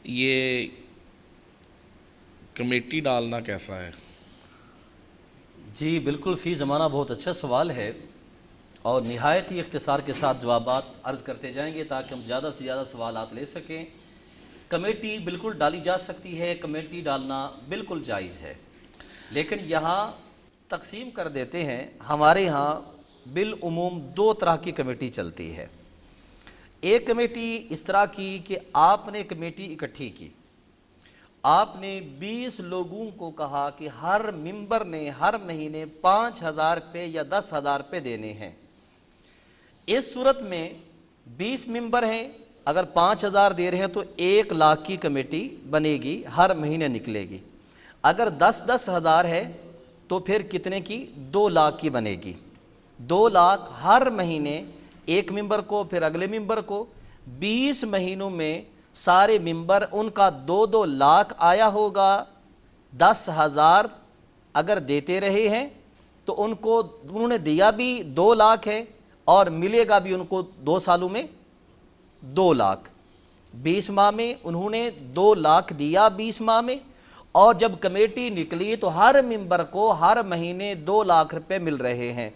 یہ کمیٹی ڈالنا کیسا ہے؟ جی بالکل، فی زمانہ بہت اچھا سوال ہے اور نہایت ہی اختصار کے ساتھ جوابات عرض کرتے جائیں گے تاکہ ہم زیادہ سے زیادہ سوالات لے سکیں۔ کمیٹی بالکل ڈالی جا سکتی ہے، کمیٹی ڈالنا بالکل جائز ہے، لیکن یہاں تقسیم کر دیتے ہیں۔ ہمارے یہاں بالعموم دو طرح کی کمیٹی چلتی ہے۔ ایک کمیٹی اس طرح کی کہ آپ نے کمیٹی اکٹھی کی، آپ نے 20 لوگوں کو کہا کہ ہر ممبر نے ہر مہینے 5,000 روپے یا 10,000 روپے دینے ہیں۔ اس صورت میں 20 ممبر ہیں، اگر 5,000 دے رہے ہیں تو 1,00,000 کی کمیٹی بنے گی، ہر مہینے نکلے گی۔ اگر 10 ہزار ہے تو پھر کتنے کی؟ 2,00,000 کی بنے گی۔ 2,00,000 ہر مہینے ایک ممبر کو، پھر اگلے ممبر کو، 20 مہینوں میں سارے ممبر ان کا 2 لاکھ آیا ہوگا۔ 10,000 اگر دیتے رہے ہیں تو انہوں نے دیا بھی 2,00,000 ہے اور ملے گا بھی ان کو 2 سالوں میں 2,00,000۔ 20 ماہ میں انہوں نے 2,00,000 دیا 20 ماہ میں، اور جب کمیٹی نکلی تو ہر ممبر کو ہر مہینے 2,00,000 روپے مل رہے ہیں۔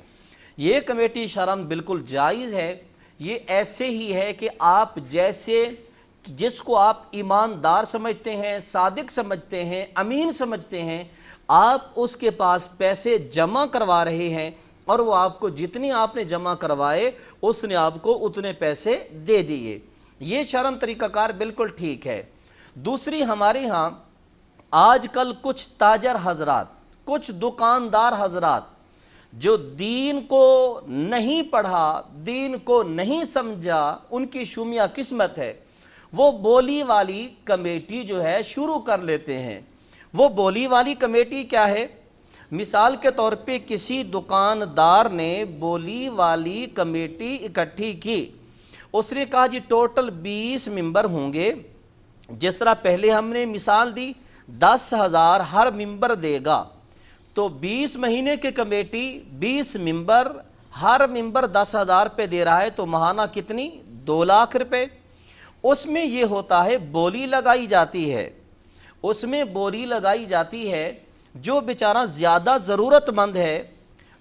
یہ کمیٹی شرعاً بالکل جائز ہے۔ یہ ایسے ہی ہے کہ آپ جیسے جس کو آپ ایماندار سمجھتے ہیں، صادق سمجھتے ہیں، امین سمجھتے ہیں، آپ اس کے پاس پیسے جمع کروا رہے ہیں اور وہ آپ کو جتنی آپ نے جمع کروائے اس نے آپ کو اتنے پیسے دے دیے۔ یہ شرعاً طریقہ کار بالکل ٹھیک ہے۔ دوسری، ہمارے ہاں آج کل کچھ تاجر حضرات، کچھ دکاندار حضرات جو دین کو نہیں پڑھا، دین کو نہیں سمجھا، ان کی شومیہ قسمت ہے، وہ بولی والی کمیٹی جو ہے شروع کر لیتے ہیں۔ وہ بولی والی کمیٹی کیا ہے؟ مثال کے طور پہ کسی دکاندار نے بولی والی کمیٹی اکٹھی کی، اس نے کہا جی ٹوٹل 20 ممبر ہوں گے، جس طرح پہلے ہم نے مثال دی 10,000 ہر ممبر دے گا، تو 20 مہینے کی کمیٹی 20 ممبر، ہر ممبر 10,000 روپے دے رہا ہے، تو ماہانہ کتنی؟ 2,00,000 روپے۔ اس میں یہ ہوتا ہے بولی لگائی جاتی ہے، اس میں بولی لگائی جاتی ہے جو بیچارہ زیادہ ضرورت مند ہے،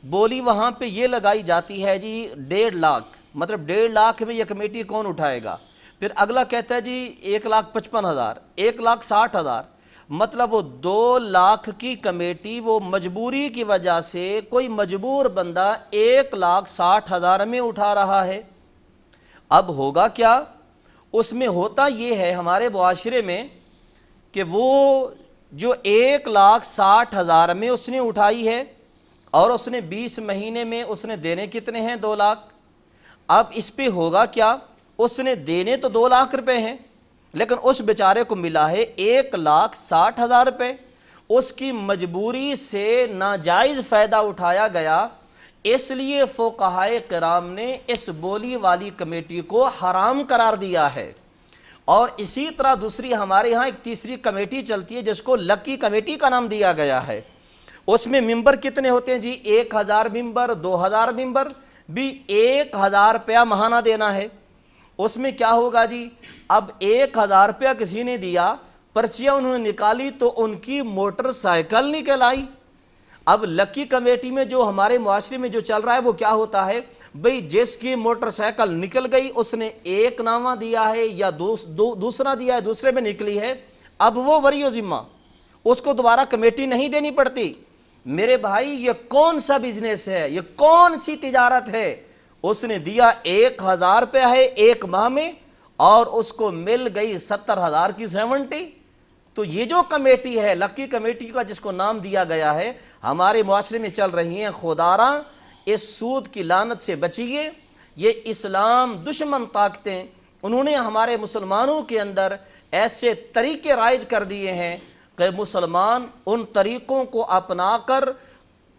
بولی وہاں پہ یہ لگائی جاتی ہے جی 1,50,000، مطلب 1,50,000 میں یہ کمیٹی کون اٹھائے گا؟ پھر اگلا کہتا ہے جی 1,55,000، 1,60,000، مطلب وہ 2,00,000 کی کمیٹی وہ مجبوری کی وجہ سے کوئی مجبور بندہ 1,60,000 میں اٹھا رہا ہے۔ اب ہوگا کیا؟ اس میں ہوتا یہ ہے ہمارے معاشرے میں کہ وہ جو 1,60,000 میں اس نے اٹھائی ہے اور اس نے 20 مہینے میں اس نے دینے کتنے ہیں؟ 2,00,000۔ اب اس پہ ہوگا کیا؟ اس نے دینے تو 2,00,000 روپے ہیں، لیکن اس بیچارے کو ملا ہے 1,60,000 روپے۔ اس کی مجبوری سے ناجائز فائدہ اٹھایا گیا، اس لیے فقہائے کرام نے اس بولی والی کمیٹی کو حرام قرار دیا ہے۔ اور اسی طرح دوسری ہمارے ہاں ایک تیسری کمیٹی چلتی ہے جس کو لکی کمیٹی کا نام دیا گیا ہے۔ اس میں ممبر کتنے ہوتے ہیں جی؟ 1,000 ممبر، 2,000 ممبر، بھی 1,000 روپیہ ماہانہ دینا ہے۔ اس میں کیا ہوگا جی؟ اب 1,000 روپیہ کسی نے دیا، پرچیاں انہوں نے نکالی تو ان کی موٹر سائیکل نکل آئی۔ اب لکی کمیٹی میں جو ہمارے معاشرے میں جو چل رہا ہے وہ کیا ہوتا ہے؟ بھئی جس کی موٹر سائیکل نکل گئی اس نے ایک نامہ دیا ہے یا دوسرا دیا ہے، دوسرے میں نکلی ہے، اب وہ ولی و ذمہ، اس کو دوبارہ کمیٹی نہیں دینی پڑتی۔ میرے بھائی یہ کون سا بزنس ہے؟ یہ کون سی تجارت ہے؟ اس نے دیا 1,000 روپیہ ہے ایک ماہ میں اور اس کو مل گئی 70,000 کی 70۔ تو یہ جو کمیٹی ہے لکی کمیٹی کا جس کو نام دیا گیا ہے، ہمارے معاشرے میں چل رہی ہیں، خداراں اس سود کی لعنت سے بچیے۔ یہ اسلام دشمن طاقتیں انہوں نے ہمارے مسلمانوں کے اندر ایسے طریقے رائج کر دیے ہیں کہ مسلمان ان طریقوں کو اپنا کر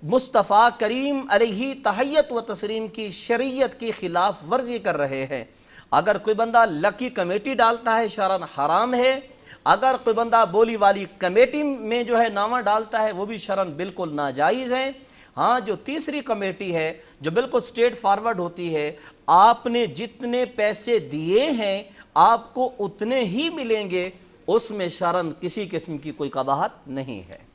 مصطفیٰ کریم علیہ تحیت و تسلیم کی شریعت کی خلاف ورزی کر رہے ہیں۔ اگر کوئی بندہ لکی کمیٹی ڈالتا ہے شرعاً حرام ہے، اگر کوئی بندہ بولی والی کمیٹی میں جو ہے نامہ ڈالتا ہے وہ بھی شرعاً بالکل ناجائز ہے۔ ہاں جو تیسری کمیٹی ہے جو بالکل سٹریٹ فارورڈ ہوتی ہے، آپ نے جتنے پیسے دیے ہیں آپ کو اتنے ہی ملیں گے، اس میں شرعاً کسی قسم کی کوئی قباحت نہیں ہے۔